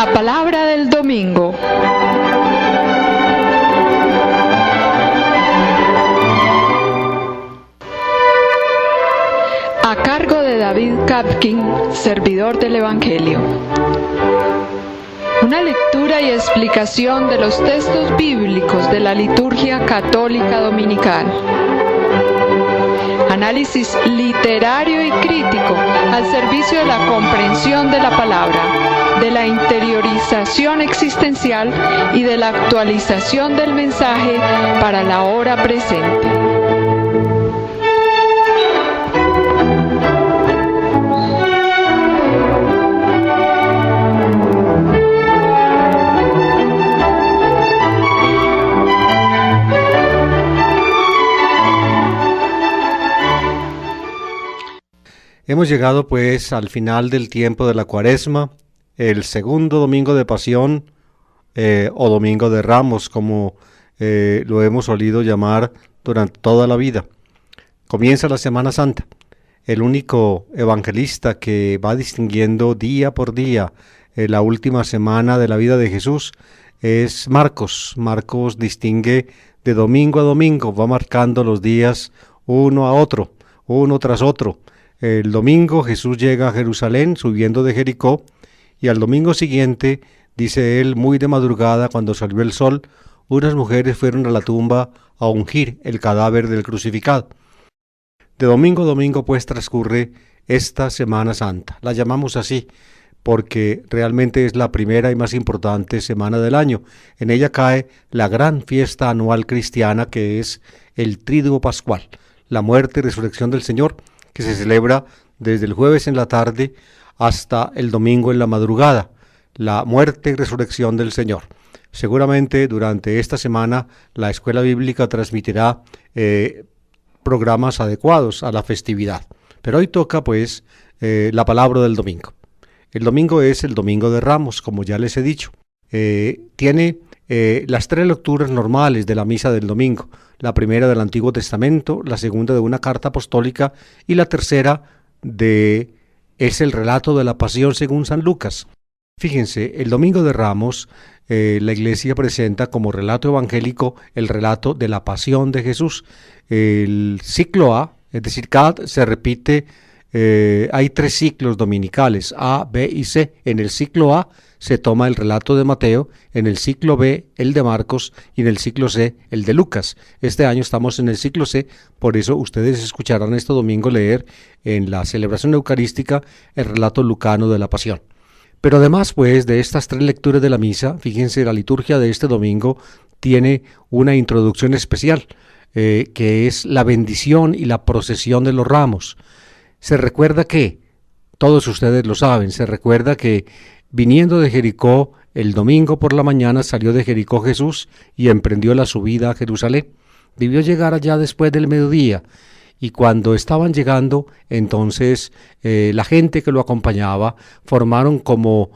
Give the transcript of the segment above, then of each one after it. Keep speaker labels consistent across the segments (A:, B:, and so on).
A: La palabra del domingo. A cargo de David Kapkin, servidor del Evangelio. Una lectura y explicación de los textos bíblicos de la liturgia católica dominical. Análisis literario y crítico al servicio de la comprensión de la palabra, de la interiorización existencial y de la actualización del mensaje para la hora presente.
B: Hemos llegado pues al final del tiempo de la Cuaresma, el segundo domingo de Pasión o Domingo de Ramos, como lo hemos solido llamar durante toda la vida. Comienza la Semana Santa. El único evangelista que va distinguiendo día por día la última semana de la vida de Jesús es Marcos. Marcos distingue de domingo a domingo, va marcando los días uno a otro, uno tras otro. El domingo Jesús llega a Jerusalén subiendo de Jericó, y al domingo siguiente, dice él, muy de madrugada, cuando salió el sol, unas mujeres fueron a la tumba a ungir el cadáver del crucificado. De domingo a domingo pues transcurre esta Semana Santa. La llamamos así porque realmente es la primera y más importante semana del año. En ella cae la gran fiesta anual cristiana, que es el Tríduo Pascual, la muerte y resurrección del Señor, que se celebra desde el jueves en la tarde hasta el domingo en la madrugada, la muerte y resurrección del Señor. Seguramente durante esta semana la Escuela Bíblica transmitirá programas adecuados a la festividad. Pero hoy toca pues la palabra del domingo. El domingo es el Domingo de Ramos, como ya les he dicho. Tiene las tres lecturas normales de la misa del domingo: la primera del Antiguo Testamento, la segunda de una carta apostólica y la tercera es el relato de la pasión según San Lucas. Fíjense, el Domingo de Ramos la Iglesia presenta como relato evangélico el relato de la pasión de Jesús. El ciclo A, es decir, cada se repite, hay tres ciclos dominicales, A, B y C. En el ciclo A se toma el relato de Mateo, en el ciclo B el de Marcos y en el ciclo C el de Lucas. Este año estamos en el ciclo C, por eso ustedes escucharán este domingo leer en la celebración eucarística el relato lucano de la Pasión. Pero además pues de estas tres lecturas de la misa, fíjense, la liturgia de este domingo tiene una introducción especial, que es la bendición y la procesión de los ramos. Se recuerda que, todos ustedes lo saben, se recuerda que viniendo de Jericó, el domingo por la mañana salió de Jericó Jesús y emprendió la subida a Jerusalén. Debió llegar allá después del mediodía, y cuando estaban llegando, entonces la gente que lo acompañaba formaron como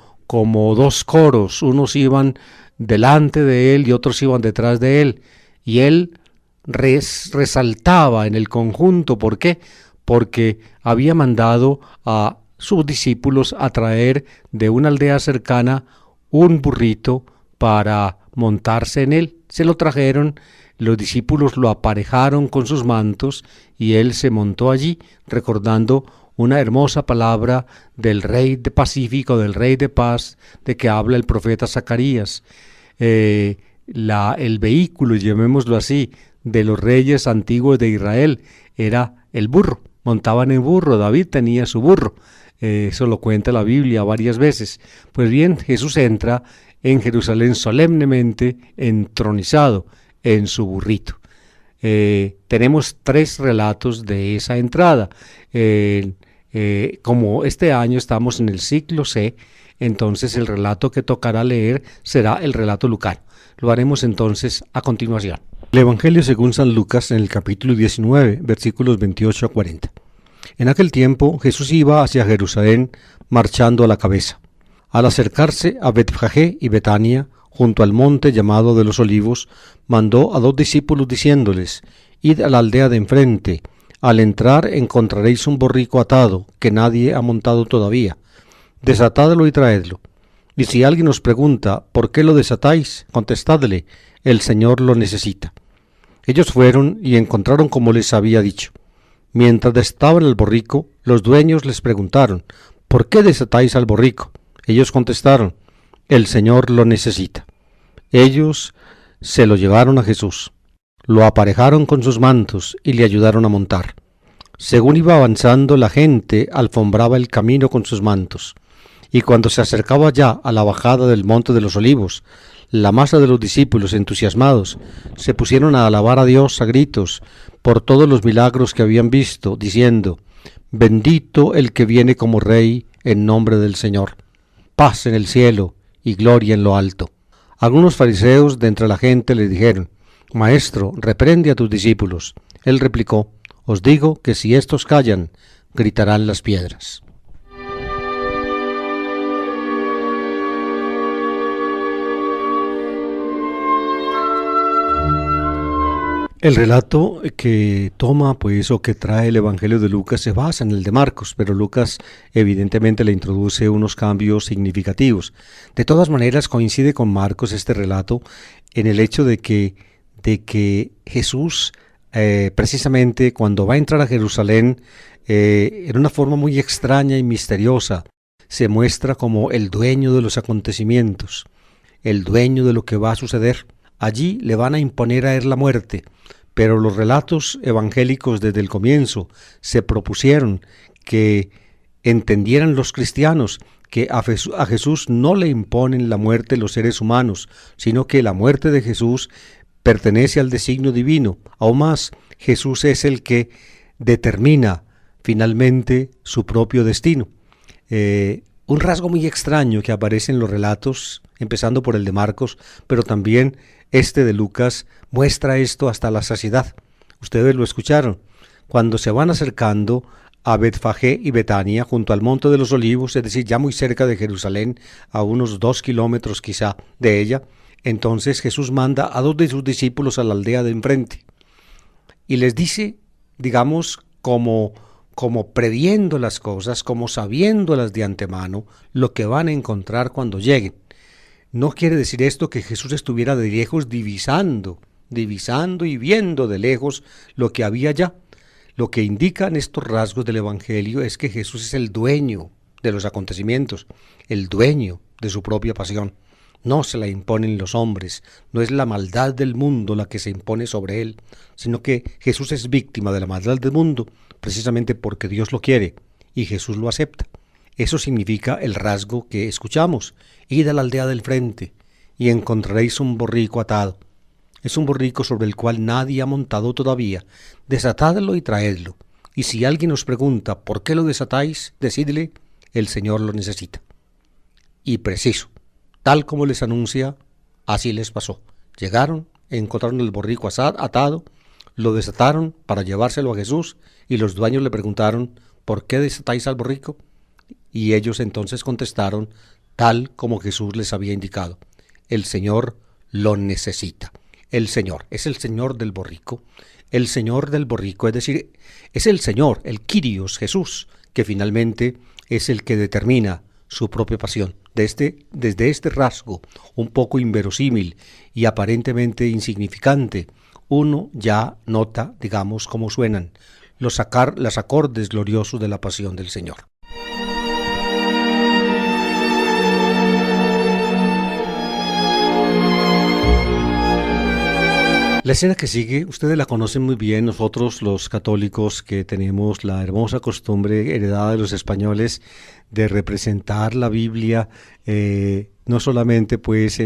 B: dos coros. Unos iban delante de él y otros iban detrás de él, y él resaltaba en el conjunto. ¿Por qué? Porque había mandado a sus discípulos a traer de una aldea cercana un burrito para montarse en él. Se lo trajeron, los discípulos lo aparejaron con sus mantos y él se montó allí, recordando una hermosa palabra del Rey de Pacífico, del Rey de Paz, de que habla el profeta Zacarías. El vehículo, llamémoslo así, de los reyes antiguos de Israel era el burro. Montaban el burro, David tenía su burro. Eso lo cuenta la Biblia varias veces. Pues bien, Jesús entra en Jerusalén solemnemente entronizado en su burrito. Tenemos tres relatos de esa entrada. Como este año estamos en el ciclo C, entonces el relato que tocará leer será el relato lucano. Lo haremos entonces a continuación. El Evangelio según San Lucas, en el capítulo 19, versículos 28 a 40. En aquel tiempo Jesús iba hacia Jerusalén marchando a la cabeza. Al acercarse a Betfagé y Betania, junto al monte llamado de los Olivos, mandó a 2 discípulos diciéndoles: Id a la aldea de enfrente, al entrar encontraréis un borrico atado, que nadie ha montado todavía. Desatadlo y traedlo. Y si alguien os pregunta, ¿por qué lo desatáis?, contestadle, el Señor lo necesita. Ellos fueron y encontraron como les había dicho. Mientras desataban el borrico, los dueños les preguntaron, ¿por qué desatáis al borrico? Ellos contestaron, el Señor lo necesita. Ellos se lo llevaron a Jesús, lo aparejaron con sus mantos y le ayudaron a montar. Según iba avanzando, la gente alfombraba el camino con sus mantos, y cuando se acercaba ya a la bajada del Monte de los Olivos, la masa de los discípulos, entusiasmados, se pusieron a alabar a Dios a gritos por todos los milagros que habían visto, diciendo, bendito el que viene como Rey en nombre del Señor, paz en el cielo y gloria en lo alto. Algunos fariseos de entre la gente le dijeron, Maestro, reprende a tus discípulos. Él replicó, os digo que si éstos callan, gritarán las piedras. El relato que toma, pues, o que trae el Evangelio de Lucas se basa en el de Marcos, pero Lucas evidentemente le introduce unos cambios significativos. De todas maneras, coincide con Marcos este relato en el hecho de que Jesús, precisamente cuando va a entrar a Jerusalén, en una forma muy extraña y misteriosa, se muestra como el dueño de los acontecimientos, el dueño de lo que va a suceder. Allí le van a imponer a él la muerte, pero los relatos evangélicos desde el comienzo se propusieron que entendieran los cristianos que a Jesús no le imponen la muerte los seres humanos, sino que la muerte de Jesús pertenece al designio divino. Aún más, Jesús es el que determina finalmente su propio destino. Un rasgo muy extraño que aparece en los relatos, empezando por el de Marcos, pero también este de Lucas, muestra esto hasta la saciedad. Ustedes lo escucharon. Cuando se van acercando a Betfagé y Betania, junto al Monte de los Olivos, es decir, ya muy cerca de Jerusalén, a unos 2 kilómetros quizá de ella, entonces Jesús manda a 2 de sus discípulos a la aldea de enfrente y les dice, digamos, como previendo las cosas, como sabiéndolas de antemano, lo que van a encontrar cuando lleguen. No quiere decir esto que Jesús estuviera de lejos divisando y viendo de lejos lo que había allá. Lo que indican estos rasgos del Evangelio es que Jesús es el dueño de los acontecimientos, el dueño de su propia pasión. No se la imponen los hombres, no es la maldad del mundo la que se impone sobre él, sino que Jesús es víctima de la maldad del mundo precisamente porque Dios lo quiere y Jesús lo acepta. Eso significa el rasgo que escuchamos. Id a la aldea del frente y encontraréis un borrico atado. Es un borrico sobre el cual nadie ha montado todavía. Desatadlo y traedlo. Y si alguien os pregunta ¿por qué lo desatáis?, decidle, el Señor lo necesita. Y preciso, tal como les anuncia, así les pasó. Llegaron, encontraron el borrico atado, lo desataron para llevárselo a Jesús y los dueños le preguntaron ¿por qué desatáis al borrico? Y ellos entonces contestaron tal como Jesús les había indicado. El Señor lo necesita. El Señor es el Señor del borrico. El Señor del borrico, es decir, es el Señor, el Kyrios, Jesús, que finalmente es el que determina su propia pasión. Desde este rasgo, un poco inverosímil y aparentemente insignificante, uno ya nota, digamos, cómo suenan los acordes gloriosos de la pasión del Señor. La escena que sigue, ustedes la conocen muy bien, nosotros los católicos que tenemos la hermosa costumbre heredada de los españoles de representar la Biblia, no solamente pues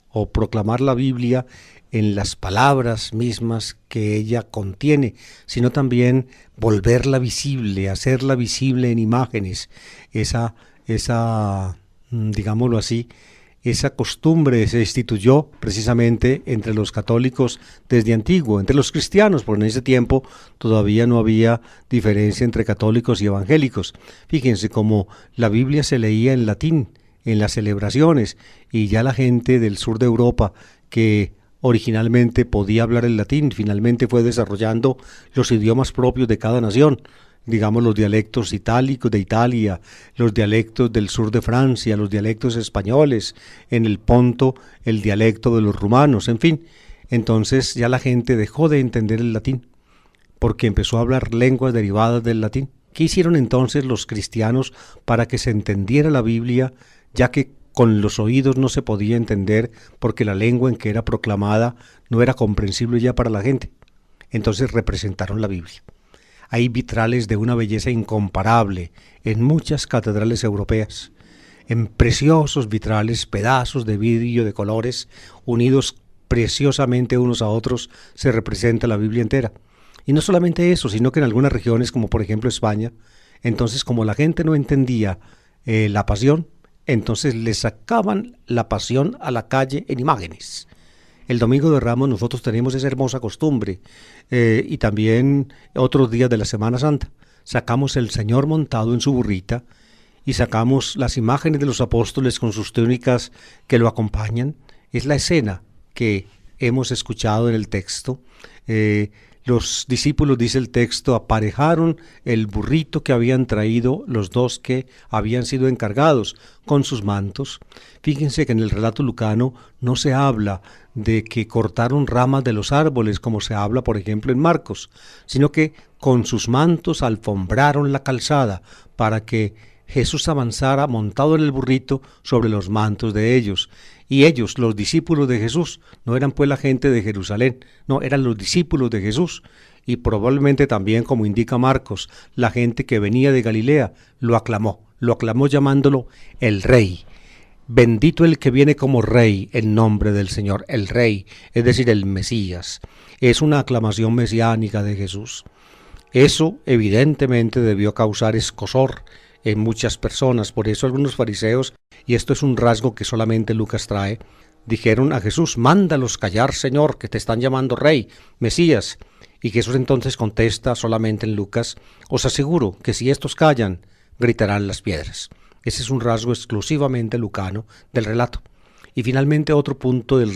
B: o proclamar la Biblia en las palabras mismas que ella contiene, sino también volverla visible, hacerla visible en imágenes, esa digámoslo así, esa costumbre se instituyó precisamente entre los católicos desde antiguo, entre los cristianos, porque en ese tiempo todavía no había diferencia entre católicos y evangélicos. Fíjense cómo la Biblia se leía en latín, en las celebraciones, y ya la gente del sur de Europa, que originalmente podía hablar el latín, finalmente fue desarrollando los idiomas propios de cada nación. digamos, los dialectos itálicos de Italia, los dialectos del sur de Francia, los dialectos españoles, en el Ponto el dialecto de los rumanos, en fin. Entonces ya la gente dejó de entender el latín, porque empezó a hablar lenguas derivadas del latín. ¿Qué hicieron entonces los cristianos para que se entendiera la Biblia, ya que con los oídos no se podía entender porque la lengua en que era proclamada no era comprensible ya para la gente? Entonces representaron la Biblia. Hay vitrales de una belleza incomparable en muchas catedrales europeas. En preciosos vitrales, pedazos de vidrio de colores, unidos preciosamente unos a otros, se representa la Biblia entera. Y no solamente eso, sino que en algunas regiones, como por ejemplo España, entonces como la gente no entendía la pasión, entonces le sacaban la pasión a la calle en imágenes. El Domingo de Ramos nosotros tenemos esa hermosa costumbre, y también otros días de la Semana Santa. Sacamos el Señor montado en su burrita y sacamos las imágenes de los apóstoles con sus túnicas que lo acompañan. Es la escena que hemos escuchado en el texto. Los discípulos, dice el texto, aparejaron el burrito que habían traído los dos que habían sido encargados con sus mantos. Fíjense que en el relato lucano no se habla de que cortaron ramas de los árboles como se habla, por ejemplo, en Marcos, sino que con sus mantos alfombraron la calzada para que Jesús avanzara montado en el burrito sobre los mantos de ellos. Y ellos, los discípulos de Jesús, no eran pues la gente de Jerusalén, no, eran los discípulos de Jesús. Y probablemente también, como indica Marcos, la gente que venía de Galilea lo aclamó llamándolo el Rey. Bendito el que viene como Rey en nombre del Señor, el Rey, es decir, el Mesías. Es una aclamación mesiánica de Jesús. Eso evidentemente debió causar escozor en muchas personas. Por eso algunos fariseos, y esto es un rasgo que solamente Lucas trae, dijeron a Jesús: mándalos callar, Señor, que te están llamando Rey, Mesías. Y Jesús entonces contesta solamente en Lucas: os aseguro que si estos callan, gritarán las piedras. Ese es un rasgo exclusivamente lucano del relato. Y finalmente otro punto del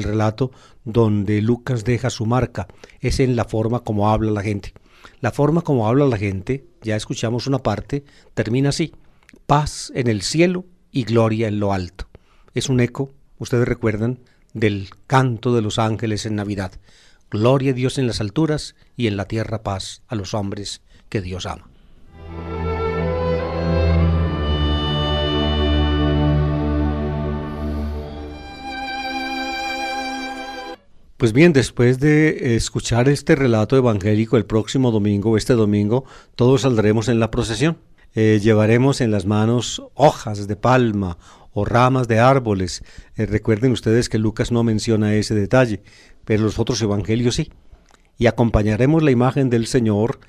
B: relato donde Lucas deja su marca es en la forma como habla la gente. La forma como habla la gente, ya escuchamos una parte, termina así: paz en el cielo y gloria en lo alto. Es un eco, ustedes recuerdan, del canto de los ángeles en Navidad. Gloria a Dios en las alturas y en la tierra paz a los hombres que Dios ama. Pues bien, después de escuchar este relato evangélico, el próximo domingo, este domingo, todos saldremos en la procesión. Llevaremos en las manos hojas de palma o ramas de árboles. Recuerden ustedes que Lucas no menciona ese detalle, pero los otros evangelios sí. Y acompañaremos la imagen del Señor,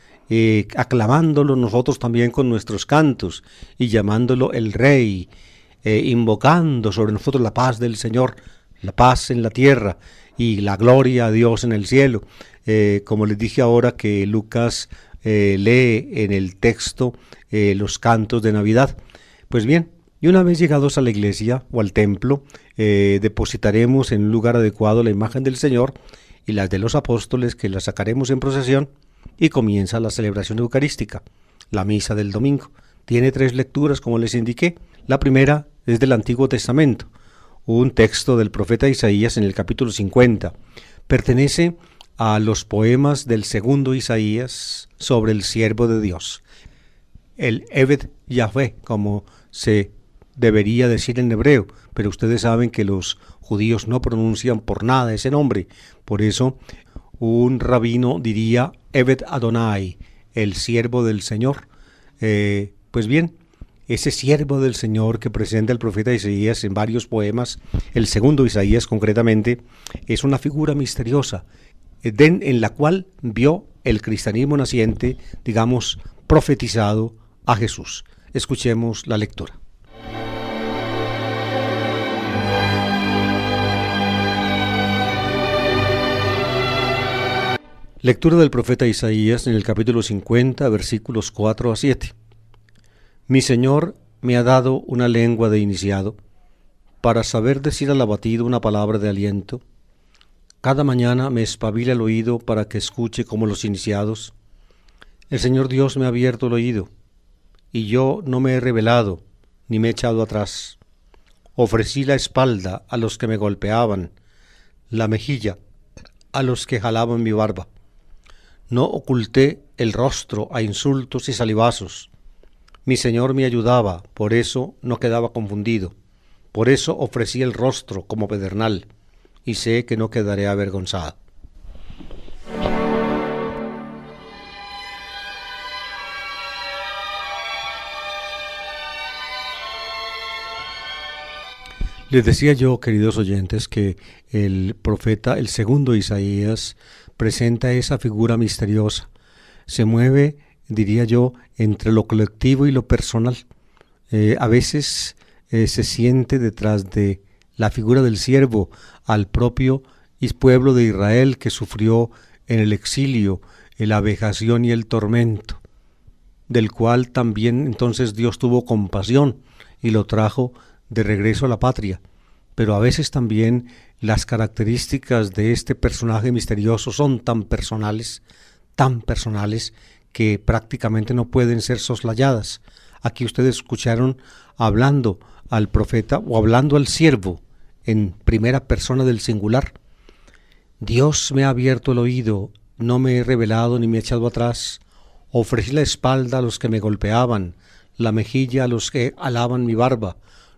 B: aclamándolo nosotros también con nuestros cantos y llamándolo el Rey, invocando sobre nosotros la paz del Señor, la paz en la tierra y la gloria a Dios en el cielo. Como les dije ahora que Lucas lee en el texto los cantos de Navidad. Pues bien, y una vez llegados a la iglesia o al templo, depositaremos en un lugar adecuado la imagen del Señor y las de los apóstoles, que las sacaremos en procesión, y comienza la celebración eucarística, la misa del domingo. Tiene 3 lecturas, como les indiqué. La primera es del Antiguo Testamento, un texto del profeta Isaías en el capítulo 50. Pertenece a los poemas del segundo Isaías sobre el siervo de Dios, el Eved Yahvé, como se debería decir en hebreo, pero ustedes saben que los judíos no pronuncian por nada ese nombre. Por eso un rabino diría Eved Adonai, el siervo del Señor. Pues bien, ese siervo del Señor que presenta el profeta Isaías en varios poemas, el segundo Isaías concretamente, es una figura misteriosa en la cual vio el cristianismo naciente, digamos, profetizado a Jesús. Escuchemos la lectura. Lectura del profeta Isaías en el capítulo 50, versículos 4 a 7. Mi Señor me ha dado una lengua de iniciado, para saber decir al abatido una palabra de aliento. Cada mañana me espabila el oído para que escuche como los iniciados. El Señor Dios me ha abierto el oído, y yo no me he rebelado, ni me he echado atrás. Ofrecí la espalda a los que me golpeaban, la mejilla a los que jalaban mi barba. No oculté el rostro a insultos y salivazos. Mi Señor me ayudaba, por eso no quedaba confundido. Por eso ofrecí el rostro como pedernal, y sé que no quedaré avergonzado. Les decía yo, queridos oyentes, que el profeta, el segundo Isaías, presenta esa figura misteriosa. Se mueve, diría yo, entre lo colectivo y lo personal. A veces se siente detrás de la figura del siervo al propio pueblo de Israel que sufrió en el exilio la vejación y el tormento, del cual también entonces Dios tuvo compasión y lo trajo de regreso a la patria. Pero a veces también las características de este personaje misterioso son tan personales, que prácticamente no pueden ser soslayadas. Aquí ustedes escucharon hablando al profeta o hablando al siervo en primera persona del singular. Dios me ha abierto el oído, no me he rebelado ni me he echado atrás. Ofrecí la espalda a los que me golpeaban, la mejilla a los que alaban mi barba.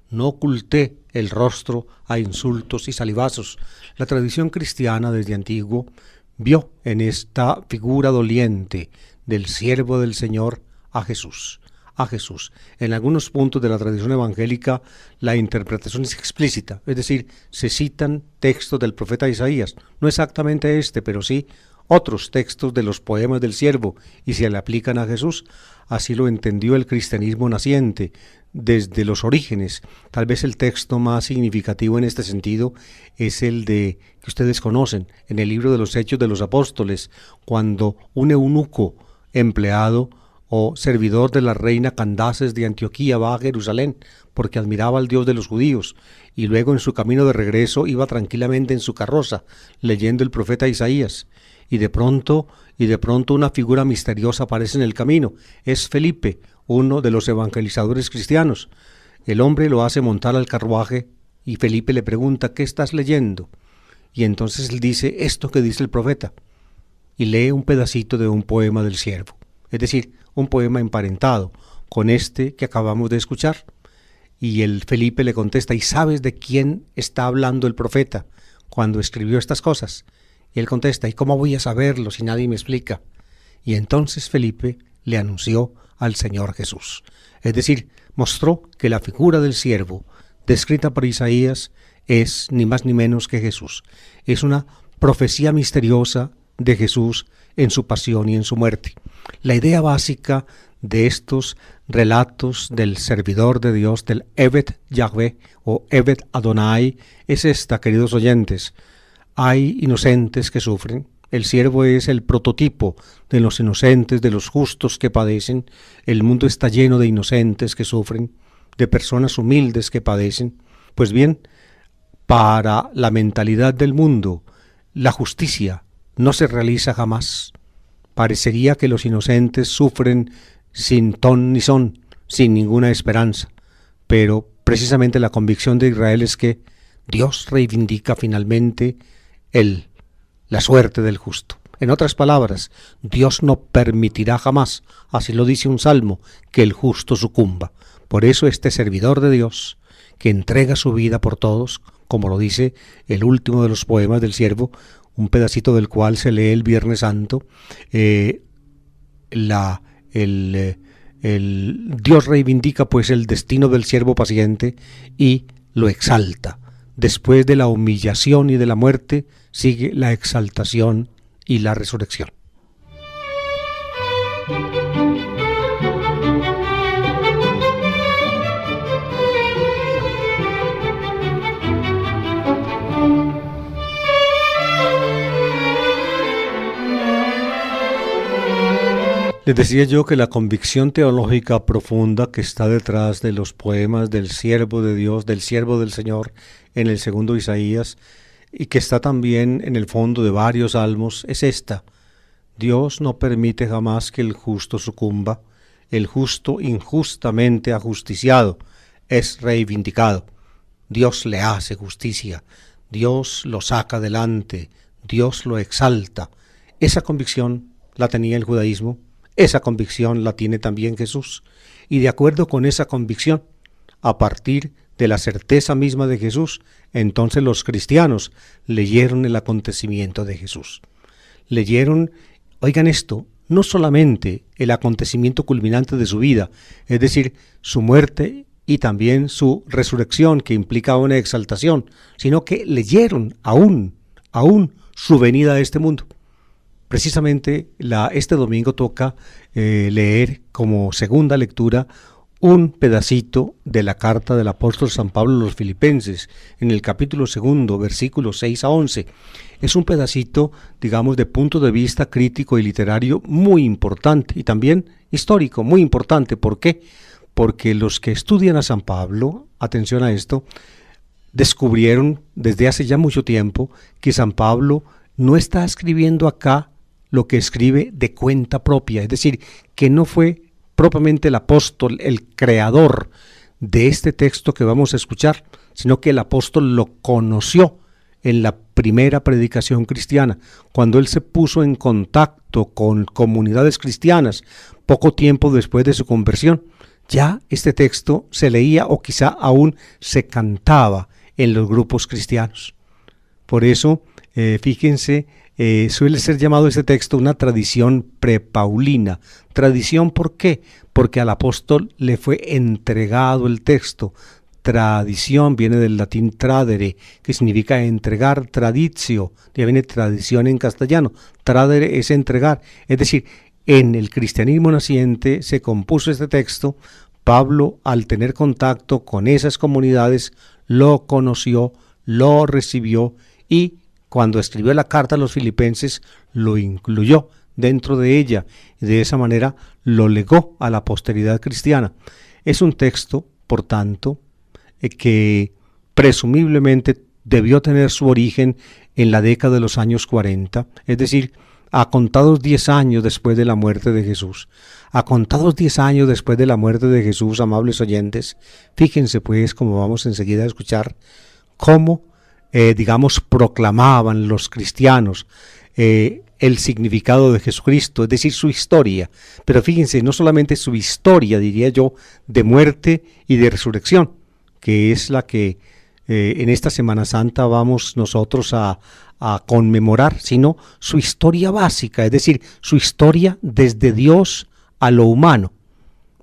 B: No oculté el rostro a insultos y salivazos. La tradición cristiana desde antiguo vio en esta figura doliente del siervo del Señor a Jesús. En algunos puntos de la tradición evangélica la interpretación es explícita, es decir, se citan textos del profeta Isaías, no exactamente este, pero sí otros textos de los poemas del siervo, y se le aplican a Jesús. Así lo entendió el cristianismo naciente desde los orígenes. Tal vez el texto más significativo en este sentido es el que ustedes conocen, en el libro de los Hechos de los Apóstoles, cuando un eunuco empleado o servidor de la reina Candaces de Antioquía va a Jerusalén porque admiraba al Dios de los judíos, y luego en su camino de regreso iba tranquilamente en su carroza leyendo el profeta Isaías, y de pronto una figura misteriosa aparece en el camino. Es Felipe, uno de los evangelizadores cristianos. El hombre lo hace montar al carruaje y Felipe le pregunta: ¿qué estás leyendo? Y entonces él dice esto que dice el profeta, y lee un pedacito de un poema del siervo, es decir, un poema emparentado con este que acabamos de escuchar. Y el Felipe le contesta: ¿y sabes de quién está hablando el profeta cuando escribió estas cosas? Y él contesta: ¿y cómo voy a saberlo si nadie me explica? Y entonces Felipe le anunció al Señor Jesús. Es decir, mostró que la figura del siervo descrita por Isaías es ni más ni menos que Jesús. Es una profecía misteriosa de Jesús en su pasión y en su muerte. La idea básica de estos relatos del servidor de Dios, del Eved Yahvé o Eved Adonai, es esta, queridos oyentes. Hay inocentes que sufren. El siervo es el prototipo de los inocentes, de los justos que padecen. El mundo está lleno de inocentes que sufren, de personas humildes que padecen. Pues bien, para la mentalidad del mundo, la justicia no se realiza jamás. Parecería que los inocentes sufren sin ton ni son, sin ninguna esperanza. Pero precisamente la convicción de Israel es que Dios reivindica finalmente la suerte del justo. En otras palabras, Dios no permitirá jamás, así lo dice un salmo, que el justo sucumba. Por eso este servidor de Dios, que entrega su vida por todos, como lo dice el último de los poemas del siervo, un pedacito del cual se lee el Viernes Santo, Dios reivindica pues el destino del siervo paciente y lo exalta. Después de la humillación y de la muerte, sigue la exaltación y la resurrección. Les decía yo que la convicción teológica profunda que está detrás de los poemas del siervo de Dios, del siervo del Señor en el segundo Isaías, y que está también en el fondo de varios salmos, es esta: Dios no permite jamás que el justo sucumba. El justo injustamente ajusticiado es reivindicado. Dios le hace justicia, Dios lo saca adelante, Dios lo exalta. Esa convicción la tenía el judaísmo, esa convicción la tiene también Jesús. Y de acuerdo con esa convicción, a partir de la certeza misma de Jesús, entonces los cristianos leyeron el acontecimiento de Jesús. Leyeron, oigan esto, no solamente el acontecimiento culminante de su vida, es decir, su muerte y también su resurrección, que implicaba una exaltación, sino que leyeron aún su venida a este mundo. Precisamente este domingo toca leer como segunda lectura un pedacito de la carta del apóstol San Pablo a los Filipenses, en el capítulo 2, versículos 6 a 11. Es un pedacito, digamos, de punto de vista crítico y literario muy importante, y también histórico, muy importante. ¿Por qué? Porque los que estudian a San Pablo, atención a esto, descubrieron desde hace ya mucho tiempo que San Pablo no está escribiendo acá lo que escribe de cuenta propia, es decir, que no fue propiamente el apóstol, el creador de este texto que vamos a escuchar, sino que el apóstol lo conoció en la primera predicación cristiana, cuando él se puso en contacto con comunidades cristianas poco tiempo después de su conversión. Ya este texto se leía o quizá aún se cantaba en los grupos cristianos. Por eso, fíjense, suele ser llamado este texto una tradición prepaulina. ¿Tradición por qué? Porque al apóstol le fue entregado el texto. Tradición viene del latín tradere, que significa entregar, traditio, ya viene tradición en castellano. Tradere es entregar, es decir, en el cristianismo naciente se compuso este texto. Pablo, al tener contacto con esas comunidades, lo conoció, lo recibió y cuando escribió la carta a los filipenses lo incluyó dentro de ella y de esa manera lo legó a la posteridad cristiana. Es un texto, por tanto, que presumiblemente debió tener su origen en la década de los años 40, es decir, a contados 10 años después de la muerte de Jesús. A contados 10 años después de la muerte de Jesús, amables oyentes, fíjense pues, como vamos enseguida a escuchar, cómo, proclamaban los cristianos el significado de Jesucristo, es decir, su historia. Pero fíjense, no solamente su historia, diría yo, de muerte y de resurrección, que es la que en esta Semana Santa vamos nosotros a conmemorar, sino su historia básica, es decir, su historia desde Dios a lo humano,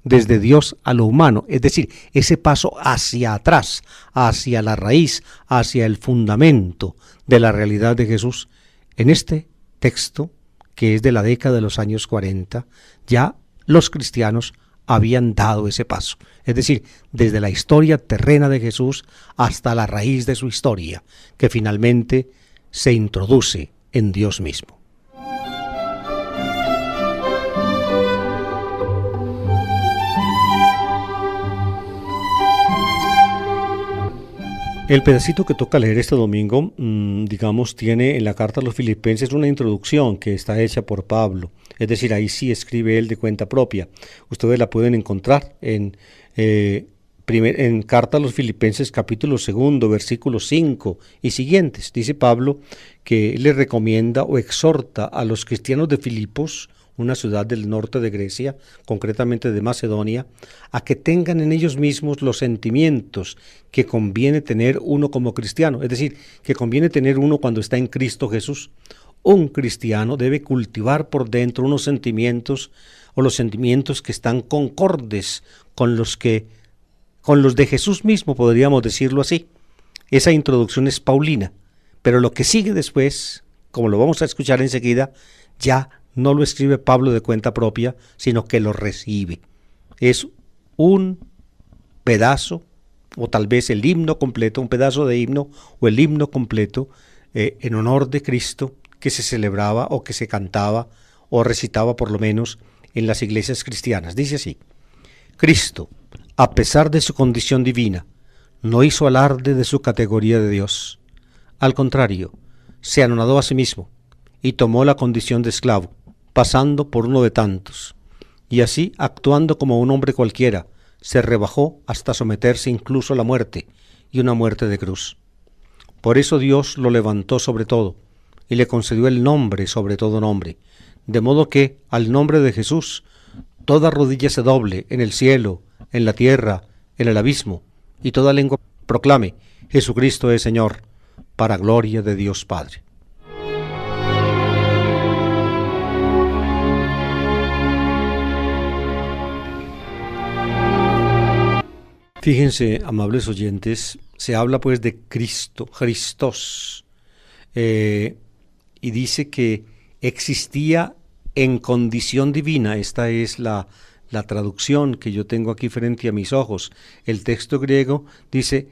B: desde Dios a lo humano, es decir, ese paso hacia atrás, hacia la raíz, hacia el fundamento de la realidad de Jesús. En este texto, que es de la década de los años 40, ya los cristianos habían dado ese paso, es decir, desde la historia terrena de Jesús hasta la raíz de su historia, que finalmente se introduce en Dios mismo. El pedacito que toca leer este domingo, tiene en la carta a los Filipenses una introducción que está hecha por Pablo. Es decir, ahí sí escribe él de cuenta propia. Ustedes la pueden encontrar en carta a los Filipenses capítulo 2, versículos 5 y siguientes. Dice Pablo que le recomienda o exhorta a los cristianos de Filipos, una ciudad del norte de Grecia, concretamente de Macedonia, a que tengan en ellos mismos los sentimientos que conviene tener uno como cristiano, es decir, que conviene tener uno cuando está en Cristo Jesús. Un cristiano debe cultivar por dentro unos sentimientos o los sentimientos que están concordes con los de Jesús mismo, podríamos decirlo así. Esa introducción es paulina, pero lo que sigue después, como lo vamos a escuchar enseguida, ya no lo escribe Pablo de cuenta propia, sino que lo recibe. Es un pedazo, o tal vez el himno completo, un pedazo de himno, o el himno completo, en honor de Cristo, que se celebraba, o que se cantaba, o recitaba por lo menos, en las iglesias cristianas. Dice así: Cristo, a pesar de su condición divina, no hizo alarde de su categoría de Dios. Al contrario, se anonadó a sí mismo, y tomó la condición de esclavo, pasando por uno de tantos, y así, actuando como un hombre cualquiera, se rebajó hasta someterse incluso a la muerte, y una muerte de cruz. Por eso Dios lo levantó sobre todo, y le concedió el nombre sobre todo nombre, de modo que, al nombre de Jesús, toda rodilla se doble en el cielo, en la tierra, en el abismo, y toda lengua proclame: Jesucristo es Señor, para gloria de Dios Padre. Fíjense, amables oyentes, se habla pues de Cristo, Christos, y dice que existía en condición divina. Esta es la traducción que yo tengo aquí frente a mis ojos. El texto griego dice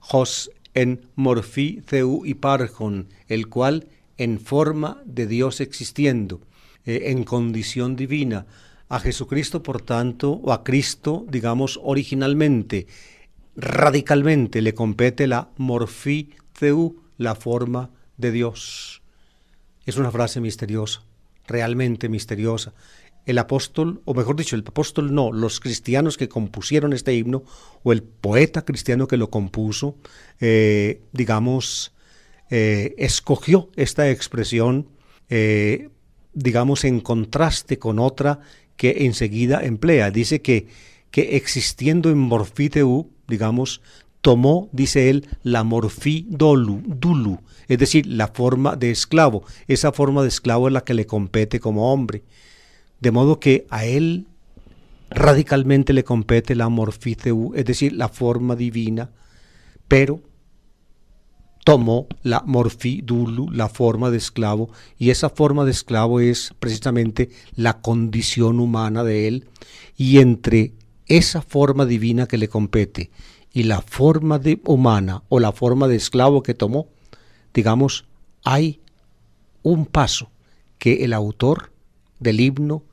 B: «hos en morfi theu iparchon», el cual en forma de Dios existiendo, en condición divina. A Jesucristo, por tanto, o a Cristo, digamos, originalmente, radicalmente, le compete la morfi theu, la forma de Dios. Es una frase misteriosa, realmente misteriosa. El apóstol, o mejor dicho, el apóstol no, los cristianos que compusieron este himno, o el poeta cristiano que lo compuso, escogió esta expresión, digamos, en contraste con otra que enseguida emplea. Dice que existiendo en morfi theu, digamos, tomó, dice él, la morfi dulu, es decir, la forma de esclavo. Esa forma de esclavo es la que le compete como hombre. De modo que a él radicalmente le compete la morfi theu, es decir, la forma divina, pero tomó la morfi dulu, la forma de esclavo, y esa forma de esclavo es precisamente la condición humana de él, y entre esa forma divina que le compete y la forma humana o la forma de esclavo que tomó, digamos, hay un paso que el autor del himno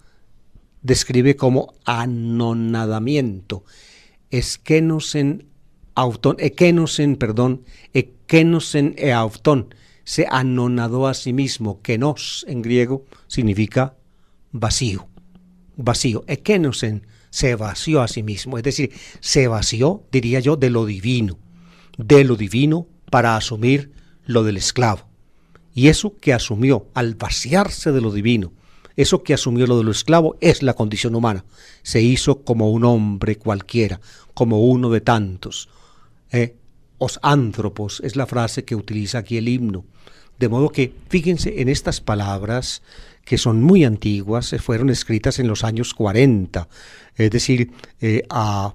B: describe como anonadamiento, ekenosen eauton, se anonadó a sí mismo. Kenos en griego significa vacío, ekenosen, se vació a sí mismo, es decir, se vació, diría yo, de lo divino para asumir lo del esclavo. Y eso que asumió al vaciarse de lo divino, eso que asumió lo de lo esclavo, es la condición humana. Se hizo como un hombre cualquiera, como uno de tantos. Os anthropos es la frase que utiliza aquí el himno. De modo que, fíjense en estas palabras que son muy antiguas, fueron escritas en los años 40, es decir, a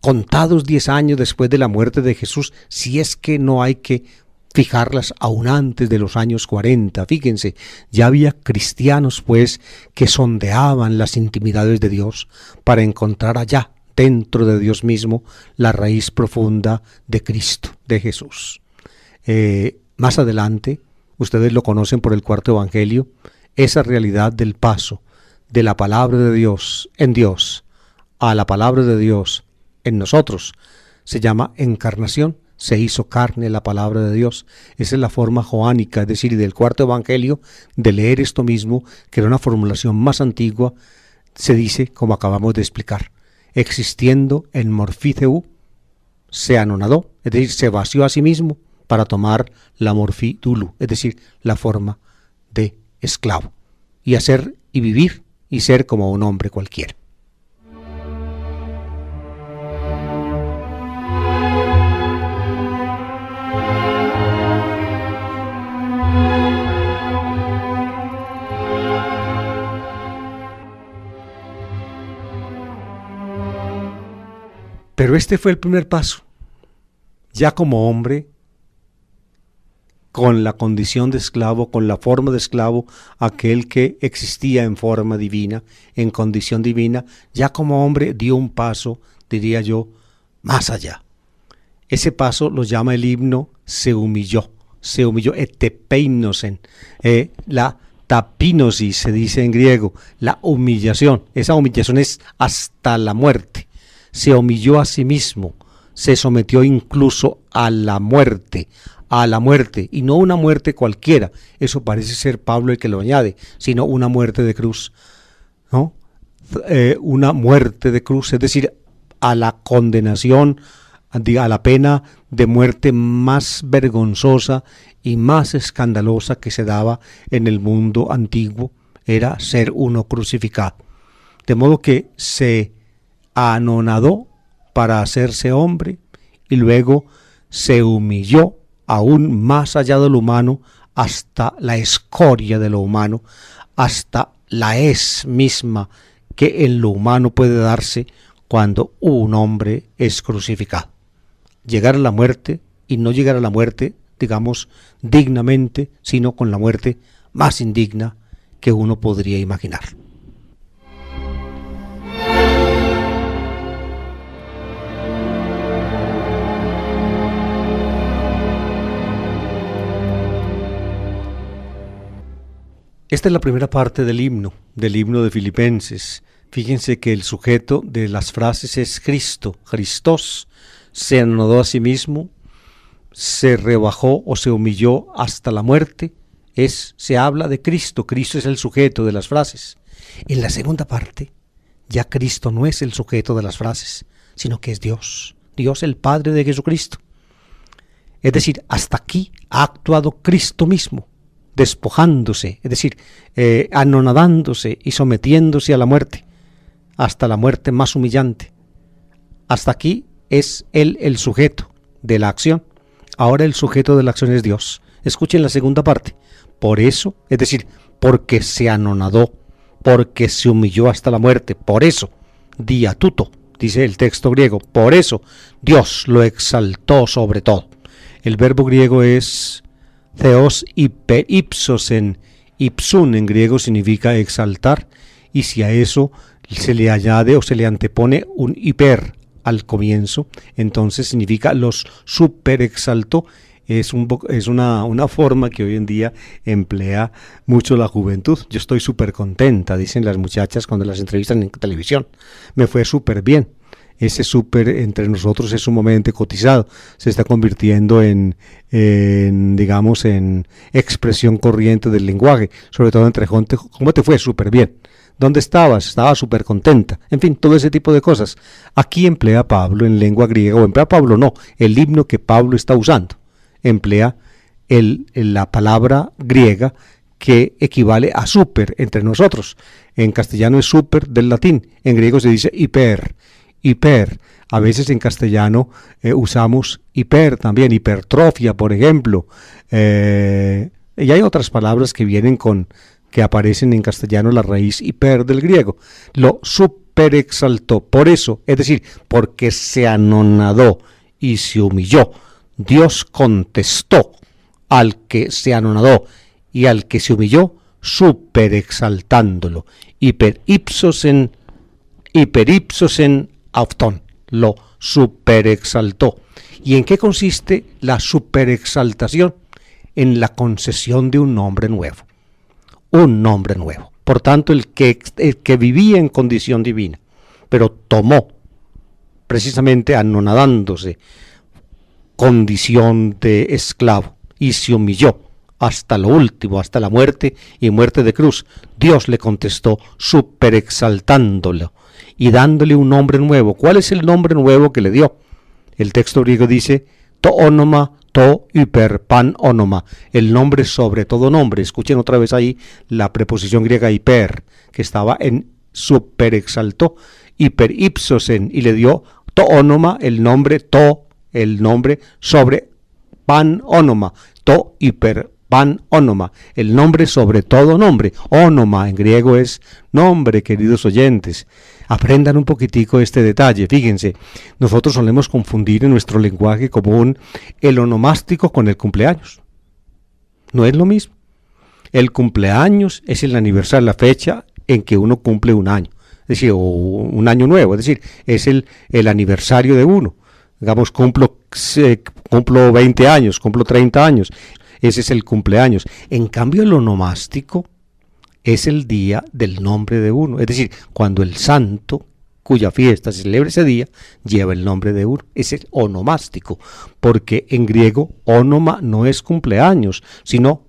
B: contados 10 años después de la muerte de Jesús, si es que no hay que fijarlas aún antes de los años 40. Fíjense, ya había cristianos pues que sondeaban las intimidades de Dios para encontrar allá, dentro de Dios mismo, la raíz profunda de Cristo, de Jesús. Más adelante, ustedes lo conocen por el cuarto evangelio, esa realidad del paso de la palabra de Dios en Dios a la palabra de Dios en nosotros se llama encarnación. Se hizo carne la palabra de Dios. Esa es la forma joánica, es decir, del cuarto evangelio, de leer esto mismo, que era una formulación más antigua. Se dice, como acabamos de explicar, existiendo en morfi theu, se anonadó, es decir, se vació a sí mismo para tomar la morfi dulu, es decir, la forma de esclavo, y hacer y vivir y ser como un hombre cualquiera. Pero este fue el primer paso. Ya como hombre, con la condición de esclavo, con la forma de esclavo, aquel que existía en forma divina, en condición divina, ya como hombre dio un paso, diría yo, más allá. Ese paso lo llama el himno, se humilló, etepeinosen, la tapinosis se dice en griego, la humillación. Esa humillación es hasta la muerte. Se humilló a sí mismo, se sometió incluso a la muerte, a la muerte, y no una muerte cualquiera, eso parece ser Pablo el que lo añade, sino una muerte de cruz, ¿no? Una muerte de cruz, es decir, a la condenación, a la pena de muerte más vergonzosa y más escandalosa que se daba en el mundo antiguo, era ser uno crucificado. De modo que se anonadó para hacerse hombre y luego se humilló aún más allá de lo humano, hasta la escoria de lo humano, hasta la es misma que en lo humano puede darse cuando un hombre es crucificado. Llegar a la muerte, y no llegar a la muerte, digamos, dignamente, sino con la muerte más indigna que uno podría imaginar. Esta es la primera parte del himno de Filipenses. Fíjense que el sujeto de las frases es Cristo, Christos. Se anonadó a sí mismo, se rebajó o se humilló hasta la muerte. Se habla de Cristo. Cristo es el sujeto de las frases. En la segunda parte, ya Cristo no es el sujeto de las frases, sino que es Dios. Dios el Padre de Jesucristo. Es decir, hasta aquí ha actuado Cristo mismo, despojándose, es decir, anonadándose y sometiéndose a la muerte, hasta la muerte más humillante. Hasta aquí es Él el sujeto de la acción. Ahora el sujeto de la acción es Dios. Escuchen la segunda parte. Por eso, es decir, porque se anonadó, porque se humilló hasta la muerte, por eso, diatuto, dice el texto griego, por eso Dios lo exaltó sobre todo. El verbo griego es theos hiperípsosen, ipsun en griego significa exaltar, y si a eso se le añade o se le antepone un hiper al comienzo, entonces significa los superexaltó. Es una forma que hoy en día emplea mucho la juventud. Yo estoy súper contenta, dicen las muchachas cuando las entrevistan en televisión. Me fue súper bien. Ese súper entre nosotros es sumamente cotizado. Se está convirtiendo en expresión corriente del lenguaje, sobre todo entre gente. ¿Cómo te fue? Súper bien. ¿Dónde estabas? Estaba súper contenta. En fin, todo ese tipo de cosas. Aquí emplea Pablo en lengua griega, o emplea Pablo, no, el himno que Pablo está usando. Emplea la palabra griega que equivale a super entre nosotros. En castellano es super del latín, en griego se dice hiper. A veces en castellano usamos hiper también, hipertrofia, por ejemplo. Y hay otras palabras que aparecen en castellano, la raíz hiper del griego. Lo superexaltó, por eso, es decir, porque se anonadó y se humilló. Dios contestó al que se anonadó y al que se humilló, superexaltándolo. Hiperipsosen auftón, lo superexaltó. ¿Y en qué consiste la superexaltación? En la concesión de un nombre nuevo. Un nombre nuevo. Por tanto, el que vivía en condición divina, pero tomó, precisamente anonadándose, condición de esclavo, y se humilló hasta lo último, hasta la muerte y muerte de cruz. Dios le contestó superexaltándolo y dándole un nombre nuevo. ¿Cuál es el nombre nuevo que le dio? El texto griego dice to onoma, to hyper pan onoma, el nombre sobre todo nombre. Escuchen otra vez ahí la preposición griega hiper, que estaba en superexaltó, hiperipsosen, y le dio to onoma, el nombre sobre pan onoma, to hiper pan onoma, el nombre sobre todo nombre. Onoma en griego es nombre, queridos oyentes. Aprendan un poquitico este detalle. Fíjense, nosotros solemos confundir en nuestro lenguaje común el onomástico con el cumpleaños. No es lo mismo. El cumpleaños es el aniversario, la fecha en que uno cumple un año, es decir, o un año nuevo, es decir, es el aniversario de uno. Digamos, cumplo 20 años, cumplo 30 años, ese es el cumpleaños. En cambio, el onomástico es el día del nombre de uno, es decir, cuando el santo cuya fiesta se celebra ese día, lleva el nombre de uno. Es el onomástico, porque en griego onoma no es cumpleaños, sino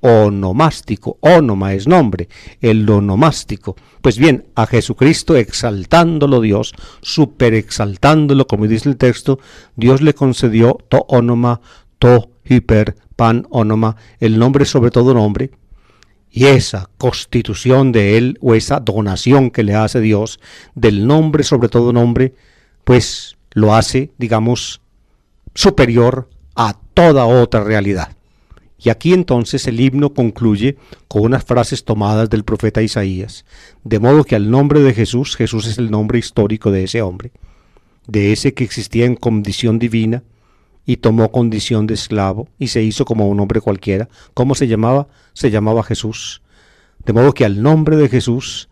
B: onomástico. Onoma es nombre, el onomástico. Pues bien, a Jesucristo, exaltándolo Dios, superexaltándolo, como dice el texto, Dios le concedió to onoma, to hiper, pan onoma, el nombre sobre todo nombre. Y esa constitución de él, o esa donación que le hace Dios del nombre sobre todo nombre, pues lo hace, digamos, superior a toda otra realidad. Y aquí entonces el himno concluye con unas frases tomadas del profeta Isaías, de modo que al nombre de Jesús, Jesús es el nombre histórico de ese hombre, de ese que existía en condición divina y tomó condición de esclavo y se hizo como un hombre cualquiera. ¿Cómo se llamaba? Se llamaba Jesús. De modo que al nombre de Jesús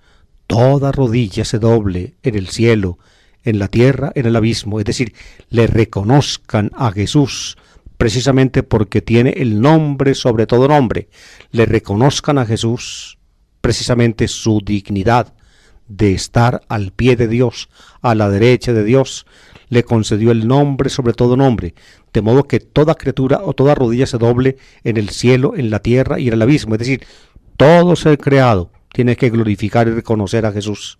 B: toda rodilla se doble en el cielo, en la tierra, en el abismo, es decir, le reconozcan a Jesús, precisamente porque tiene el nombre sobre todo nombre, le reconozcan a Jesús precisamente su dignidad de estar al pie de Dios, a la derecha de Dios, le concedió el nombre sobre todo nombre, de modo que toda criatura o toda rodilla se doble en el cielo, en la tierra y en el abismo, es decir, todo ser creado tiene que glorificar y reconocer a Jesús.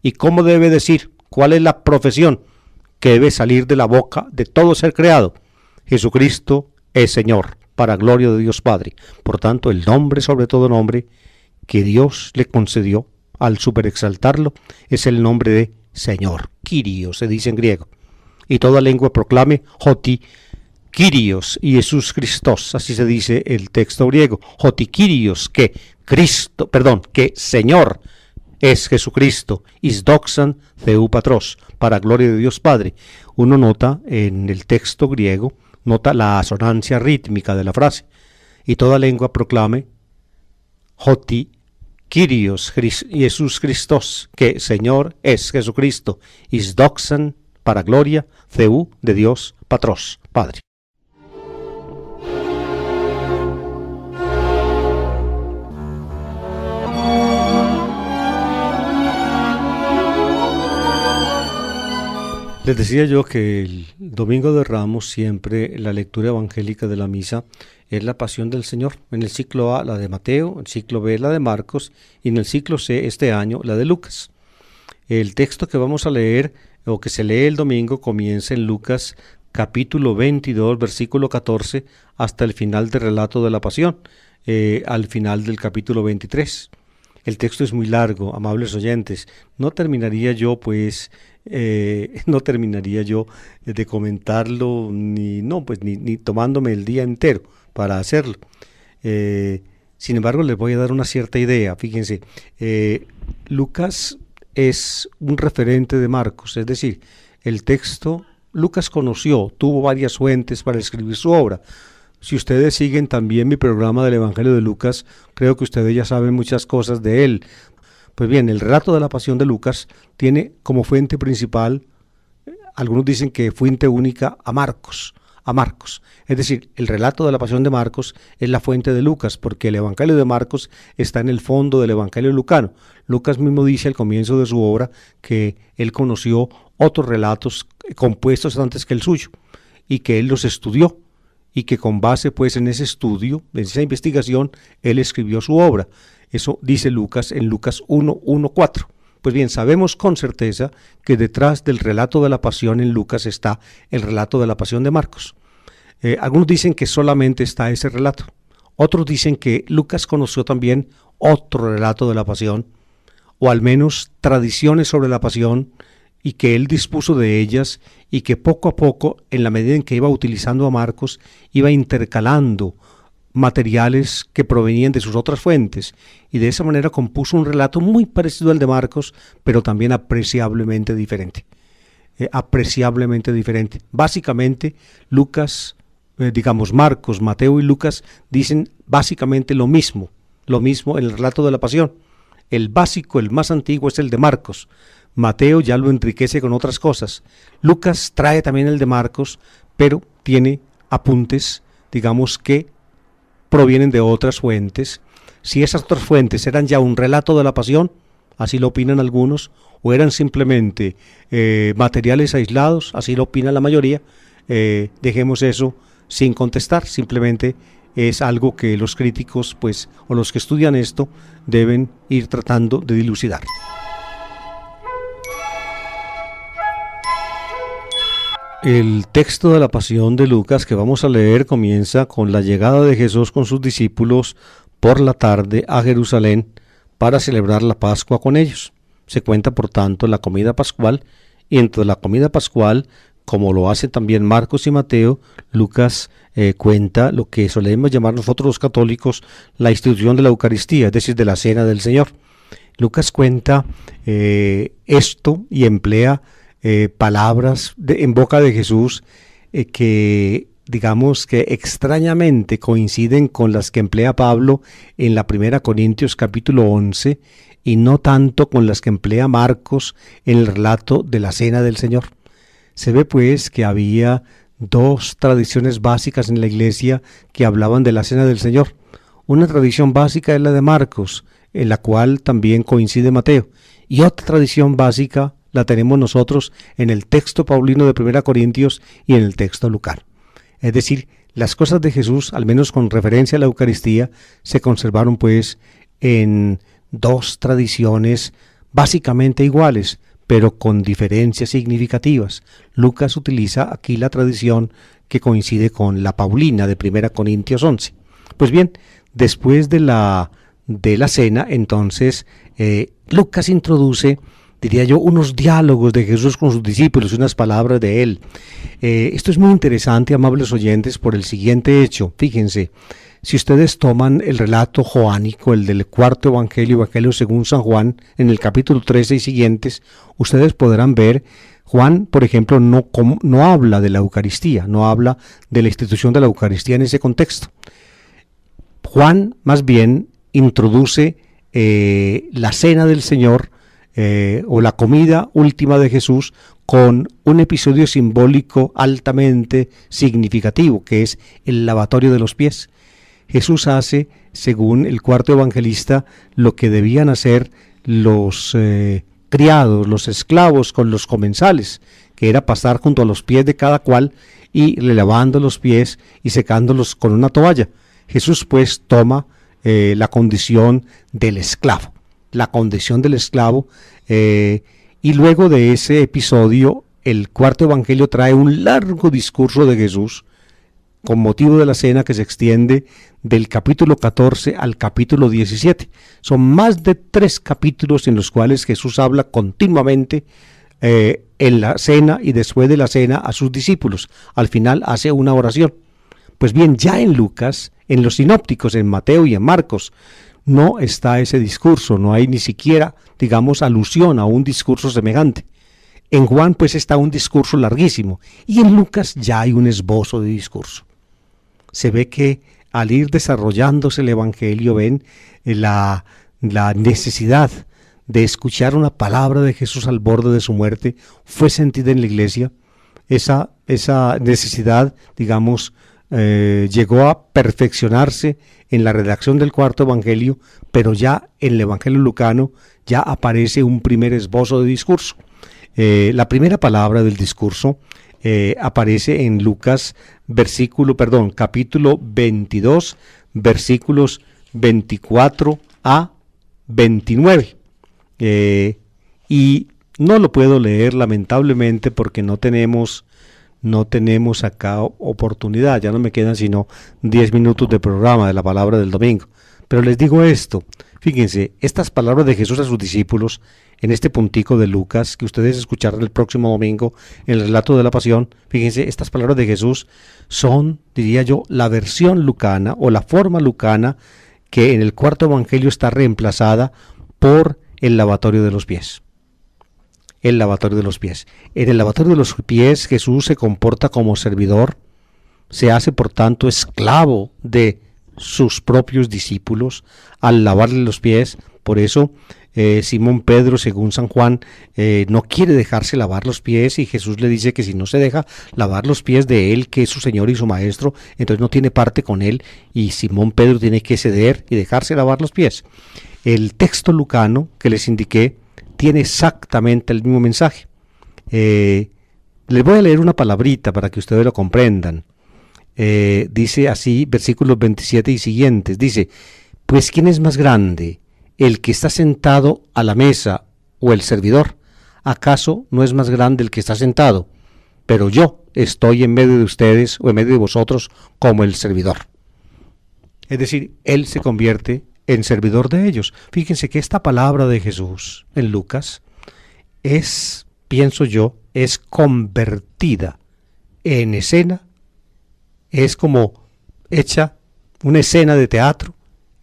B: ¿Y cómo debe decir? ¿Cuál es la profesión que debe salir de la boca de todo ser creado? Jesucristo es Señor, para gloria de Dios Padre. Por tanto, el nombre sobre todo nombre que Dios le concedió al superexaltarlo es el nombre de Señor. Kyrios se dice en griego. Y toda lengua proclame Joti Kyrios y Jesús Christos, así se dice el texto griego. Joti Kyrios, que Señor es Jesucristo. Isdoxan Theu Patros, para gloria de Dios Padre. Uno nota en el texto griego, nota la asonancia rítmica de la frase. Y toda lengua proclame Joti Kyrios Jesús Christos, que Señor es Jesucristo. Isdoxan, para gloria, Theu de Dios Patros, Padre. Les decía yo que el Domingo de Ramos siempre la lectura evangélica de la misa es la pasión del Señor. En el ciclo A la de Mateo, en el ciclo B la de Marcos y en el ciclo C este año la de Lucas. El texto que vamos a leer o que se lee el domingo comienza en Lucas capítulo 22 versículo 14 hasta el final del relato de la pasión, al final del capítulo 23. El texto es muy largo, amables oyentes. No terminaría yo de comentarlo ni tomándome el día entero para hacerlo. Sin embargo, les voy a dar una cierta idea. Fíjense, Lucas es un referente de Marcos, es decir, el texto Lucas tuvo varias fuentes para escribir su obra. Si ustedes siguen también mi programa del Evangelio de Lucas, creo que ustedes ya saben muchas cosas de él. Pues bien, el relato de la pasión de Lucas tiene como fuente principal, algunos dicen que fuente única, a Marcos. Es decir, el relato de la pasión de Marcos es la fuente de Lucas, porque el Evangelio de Marcos está en el fondo del Evangelio lucano. Lucas mismo dice al comienzo de su obra que él conoció otros relatos compuestos antes que el suyo y que él los estudió y que con base pues en ese estudio, en esa investigación, él escribió su obra. Eso dice Lucas en Lucas 1:4. Pues bien, sabemos con certeza que detrás del relato de la pasión en Lucas está el relato de la pasión de Marcos. Algunos dicen que solamente está ese relato. Otros dicen que Lucas conoció también otro relato de la pasión, o al menos tradiciones sobre la pasión, y que él dispuso de ellas, y que poco a poco, en la medida en que iba utilizando a Marcos, iba intercalando materiales que provenían de sus otras fuentes, y de esa manera compuso un relato muy parecido al de Marcos, pero también apreciablemente diferente. Básicamente, Marcos, Mateo y Lucas dicen básicamente lo mismo en el relato de la pasión. El básico, el más antiguo, es el de Marcos. Mateo ya lo enriquece con otras cosas. Lucas trae también el de Marcos, pero tiene apuntes, que provienen de otras fuentes. Si esas otras fuentes eran ya un relato de la pasión, así lo opinan algunos, o eran simplemente materiales aislados, así lo opina la mayoría. Dejemos eso sin contestar, simplemente es algo que los críticos, pues, o los que estudian esto, deben ir tratando de dilucidar. El texto de la Pasión de Lucas que vamos a leer comienza con la llegada de Jesús con sus discípulos por la tarde a Jerusalén para celebrar la Pascua con ellos. Se cuenta, por tanto, la comida pascual, y entre la comida pascual, como lo hacen también Marcos y Mateo, Lucas cuenta lo que solemos llamar nosotros los católicos la institución de la Eucaristía, es decir, de la Cena del Señor. Lucas cuenta esto y emplea palabras en boca de Jesús que, digamos, que extrañamente coinciden con las que emplea Pablo en la 1 Corintios capítulo 11 y no tanto con las que emplea Marcos en el relato de la Cena del Señor. Se ve pues que había dos tradiciones básicas en la iglesia que hablaban de la Cena del Señor. Una tradición básica es la de Marcos, en la cual también coincide Mateo, y otra tradición básica la tenemos nosotros en el texto paulino de 1 Corintios y en el texto lucano. Es decir, las cosas de Jesús, al menos con referencia a la Eucaristía, se conservaron pues en dos tradiciones básicamente iguales, pero con diferencias significativas. Lucas utiliza aquí la tradición que coincide con la paulina de 1 Corintios 11. Pues bien, después de la cena, entonces, Lucas introduce, diría yo, unos diálogos de Jesús con sus discípulos y unas palabras de él. Esto es muy interesante, amables oyentes, por el siguiente hecho. Fíjense, si ustedes toman el relato joánico, el del cuarto evangelio según San Juan, en el capítulo 13 y siguientes, ustedes podrán ver, Juan, por ejemplo, no habla de la Eucaristía, no habla de la institución de la Eucaristía en ese contexto. Juan, más bien, introduce la cena del Señor, o la comida última de Jesús, con un episodio simbólico altamente significativo, que es el lavatorio de los pies. Jesús hace, según el cuarto evangelista, lo que debían hacer los criados, los esclavos con los comensales, que era pasar junto a los pies de cada cual y lavando los pies y secándolos con una toalla. Jesús pues toma la condición del esclavo. Y luego de ese episodio, el cuarto evangelio trae un largo discurso de Jesús con motivo de la cena que se extiende del capítulo 14 al capítulo 17. Son más de 3 capítulos en los cuales Jesús habla continuamente en la cena y después de la cena a sus discípulos. Al final hace una oración. Pues bien, ya en Lucas, en los sinópticos, en Mateo y en Marcos, no está ese discurso, no hay ni siquiera, digamos, alusión a un discurso semejante. En Juan pues está un discurso larguísimo y en Lucas ya hay un esbozo de discurso. Se ve que al ir desarrollándose el evangelio, ven la necesidad de escuchar una palabra de Jesús al borde de su muerte fue sentida en la iglesia. Esa necesidad, digamos, llegó a perfeccionarse en la redacción del cuarto evangelio, pero ya en el evangelio lucano ya aparece un primer esbozo de discurso. La primera palabra del discurso aparece en Lucas capítulo 22, versículos 24 a 29. Y no lo puedo leer lamentablemente porque no tenemos acá oportunidad, ya no me quedan sino 10 minutos de programa de la palabra del domingo. Pero les digo esto, fíjense, estas palabras de Jesús a sus discípulos, en este puntico de Lucas, que ustedes escucharán el próximo domingo en el relato de la Pasión, fíjense, estas palabras de Jesús son, diría yo, la versión lucana o la forma lucana que en el cuarto evangelio está reemplazada por el lavatorio de los pies. El lavatorio de los pies. En el lavatorio de los pies Jesús se comporta como servidor, se hace por tanto esclavo de sus propios discípulos al lavarle los pies. Por eso Simón Pedro, según San Juan, no quiere dejarse lavar los pies y Jesús le dice que si no se deja lavar los pies de él, que es su Señor y su Maestro, entonces no tiene parte con él y Simón Pedro tiene que ceder y dejarse lavar los pies. El texto lucano que les indiqué tiene exactamente el mismo mensaje. Les voy a leer una palabrita para que ustedes lo comprendan. Dice así, versículos 27 y siguientes, dice: pues ¿quién es más grande, el que está sentado a la mesa o el servidor? ¿Acaso no es más grande el que está sentado? Pero yo estoy en medio de ustedes o en medio de vosotros como el servidor. Es decir, él se convierte en servidor de ellos. Fíjense que esta palabra de Jesús en Lucas es, pienso yo, es convertida en escena, es como hecha una escena de teatro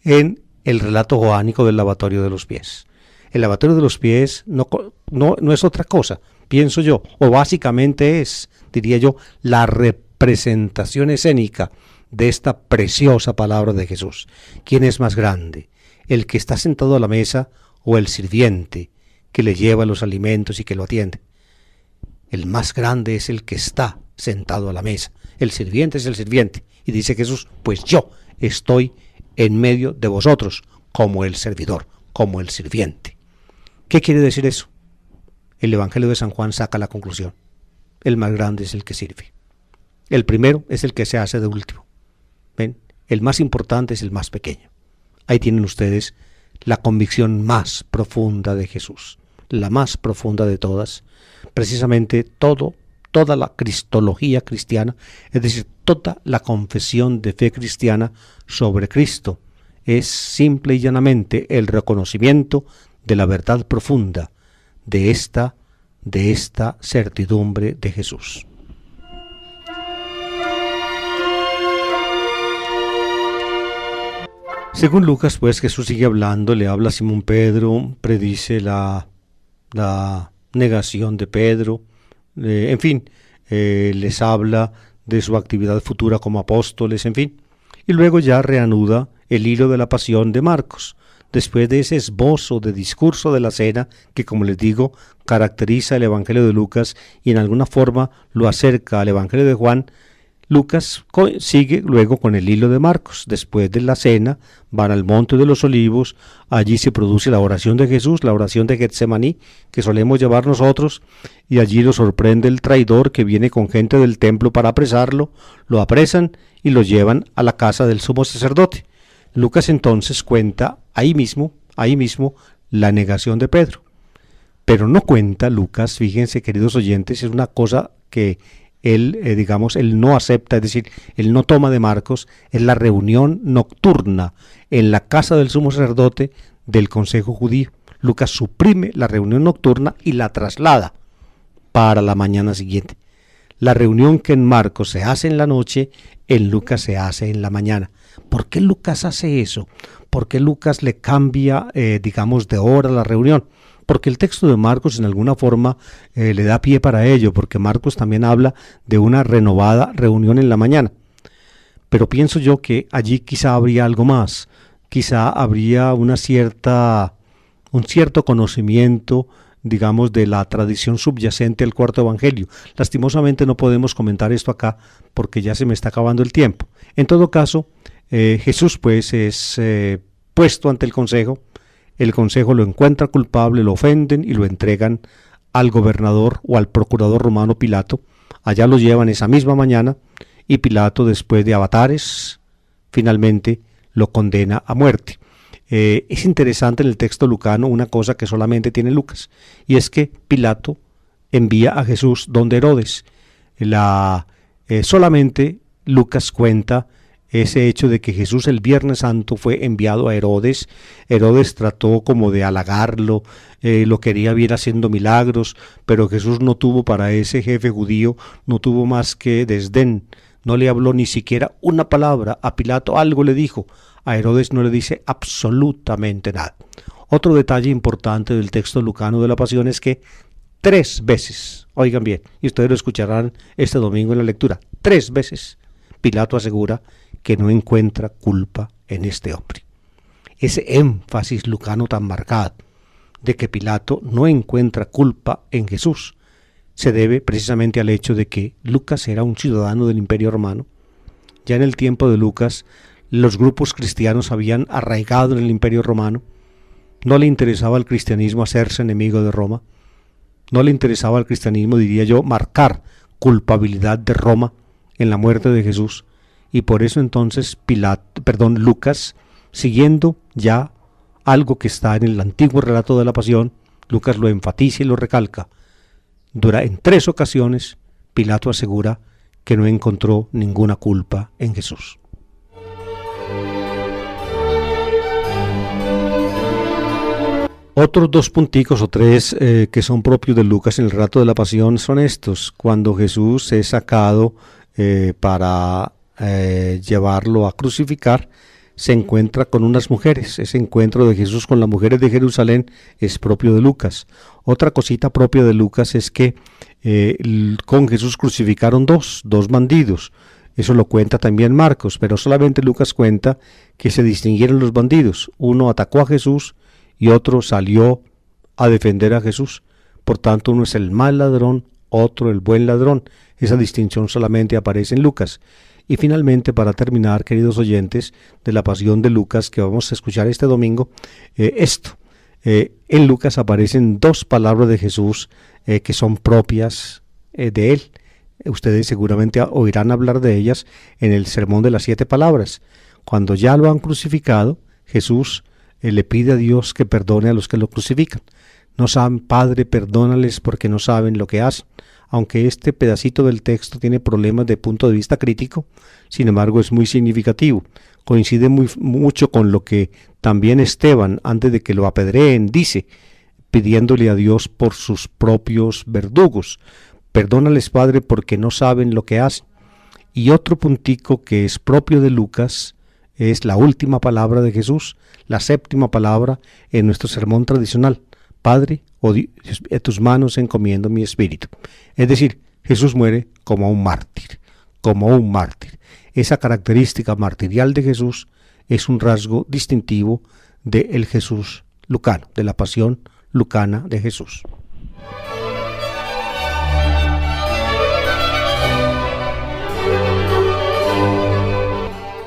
B: en el relato joánico del lavatorio de los pies. El lavatorio de los pies no es otra cosa, pienso yo, o básicamente es, diría yo, la representación escénica de esta preciosa palabra de Jesús. ¿Quién es más grande? ¿El que está sentado a la mesa o el sirviente que le lleva los alimentos y que lo atiende? El más grande es el que está sentado a la mesa. El sirviente es el sirviente. Y dice Jesús, pues yo estoy en medio de vosotros como el servidor, como el sirviente. ¿Qué quiere decir eso? El Evangelio de San Juan saca la conclusión. El más grande es el que sirve. El primero es el que se hace de último. ¿Ven? El más importante es el más pequeño. Ahí tienen ustedes la convicción más profunda de Jesús, la más profunda de todas. Precisamente toda la cristología cristiana, es decir, toda la confesión de fe cristiana sobre Cristo, es simple y llanamente el reconocimiento de la verdad profunda de esta certidumbre de Jesús. Según Lucas, pues Jesús sigue hablando, le habla a Simón Pedro, predice la negación de Pedro, en fin, les habla de su actividad futura como apóstoles, en fin. Y luego ya reanuda el hilo de la pasión de Marcos, después de ese esbozo de discurso de la cena que, como les digo, caracteriza el Evangelio de Lucas y en alguna forma lo acerca al Evangelio de Juan. Lucas sigue luego con el hilo de Marcos. Después de la cena van al Monte de los Olivos, allí se produce la oración de Jesús, la oración de Getsemaní, que solemos llevar nosotros, y allí lo sorprende el traidor que viene con gente del templo para apresarlo, lo apresan y lo llevan a la casa del sumo sacerdote. Lucas entonces cuenta ahí mismo, la negación de Pedro. Pero no cuenta Lucas, fíjense queridos oyentes, es una cosa que él no acepta, es decir, él no toma de Marcos, es la reunión nocturna en la casa del sumo sacerdote del consejo judío. Lucas suprime la reunión nocturna y la traslada para la mañana siguiente. La reunión que en Marcos se hace en la noche, en Lucas se hace en la mañana. ¿Por qué Lucas hace eso? ¿Por qué Lucas le cambia, de hora la reunión? Porque el texto de Marcos en alguna forma le da pie para ello, porque Marcos también habla de una renovada reunión en la mañana. Pero pienso yo que allí quizá habría algo más, quizá habría un cierto conocimiento, de la tradición subyacente al cuarto evangelio. Lastimosamente no podemos comentar esto acá porque ya se me está acabando el tiempo. En todo caso, Jesús pues es puesto ante el consejo lo encuentra culpable, lo ofenden y lo entregan al gobernador o al procurador romano Pilato. Allá lo llevan esa misma mañana y Pilato, después de avatares, finalmente lo condena a muerte. Es interesante en el texto lucano una cosa que solamente tiene Lucas, y es que Pilato envía a Jesús donde Herodes. Solamente Lucas cuenta ese hecho de que Jesús el Viernes Santo fue enviado a Herodes. Herodes trató como de halagarlo, lo quería ver haciendo milagros, pero Jesús no tuvo para ese jefe judío, no tuvo más que desdén, no le habló ni siquiera una palabra. A Pilato algo le dijo, a Herodes no le dice absolutamente nada. Otro detalle importante del texto lucano de la Pasión es que 3 veces, oigan bien, y ustedes lo escucharán este domingo en la lectura, 3 veces Pilato asegura que no encuentra culpa en este hombre. Ese énfasis lucano tan marcado de que Pilato no encuentra culpa en Jesús se debe precisamente al hecho de que Lucas era un ciudadano del Imperio Romano. Ya en el tiempo de Lucas, los grupos cristianos habían arraigado en el Imperio Romano. ¿No le interesaba al cristianismo hacerse enemigo de Roma? ¿No le interesaba al cristianismo, diría yo, marcar culpabilidad de Roma en la muerte de Jesús? Y por eso entonces Lucas, siguiendo ya algo que está en el antiguo relato de la pasión, Lucas lo enfatiza y lo recalca. En 3 ocasiones, Pilato asegura que no encontró ninguna culpa en Jesús. Otros 2 punticos o 3 que son propios de Lucas en el relato de la pasión son estos. Cuando Jesús es sacado para llevarlo a crucificar, se encuentra con unas mujeres. Ese encuentro de Jesús con las mujeres de Jerusalén es propio de Lucas. Otra cosita propia de Lucas es que con Jesús crucificaron dos bandidos. Eso lo cuenta también Marcos, pero solamente Lucas cuenta que se distinguieron los bandidos. Uno atacó a Jesús y otro salió a defender a Jesús. Por tanto, uno es el mal ladrón, otro el buen ladrón. Esa distinción solamente aparece en Lucas. Y finalmente, para terminar, queridos oyentes, de la pasión de Lucas que vamos a escuchar este domingo, en Lucas aparecen 2 palabras de Jesús que son propias de él. Ustedes seguramente oirán hablar de ellas en el sermón de las 7 palabras. Cuando ya lo han crucificado, Jesús le pide a Dios que perdone a los que lo crucifican. No saben, Padre, perdónales porque no saben lo que hacen. Aunque este pedacito del texto tiene problemas de punto de vista crítico, sin embargo es muy significativo. Coincide mucho con lo que también Esteban, antes de que lo apedreen, dice, pidiéndole a Dios por sus propios verdugos. Perdónales, Padre, porque no saben lo que hacen. Y otro puntico que es propio de Lucas es la última palabra de Jesús, la 7ª palabra en nuestro sermón tradicional. Padre, a tus manos encomiendo mi espíritu. Es decir, Jesús muere como un mártir, Esa característica martirial de Jesús es un rasgo distintivo del Jesús lucano, de la pasión lucana de Jesús.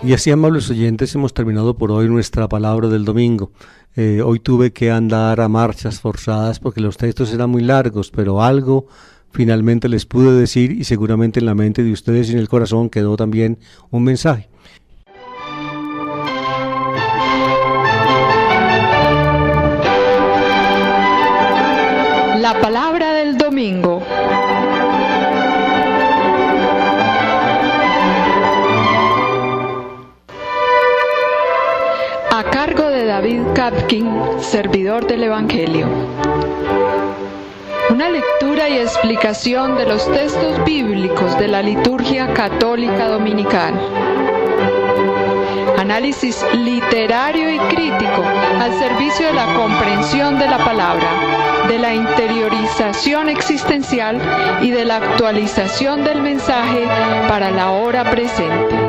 B: Y así, amables oyentes, hemos terminado por hoy nuestra palabra del domingo. Hoy tuve que andar a marchas forzadas porque los textos eran muy largos, pero algo finalmente les pude decir y seguramente en la mente de ustedes y en el corazón quedó también un mensaje.
A: La palabra del domingo. A cargo de David Kapkin, servidor del Evangelio. Una lectura y explicación de los textos bíblicos de la liturgia católica dominical. Análisis literario y crítico al servicio de la comprensión de la palabra, de la interiorización existencial y de la actualización del mensaje para la hora presente.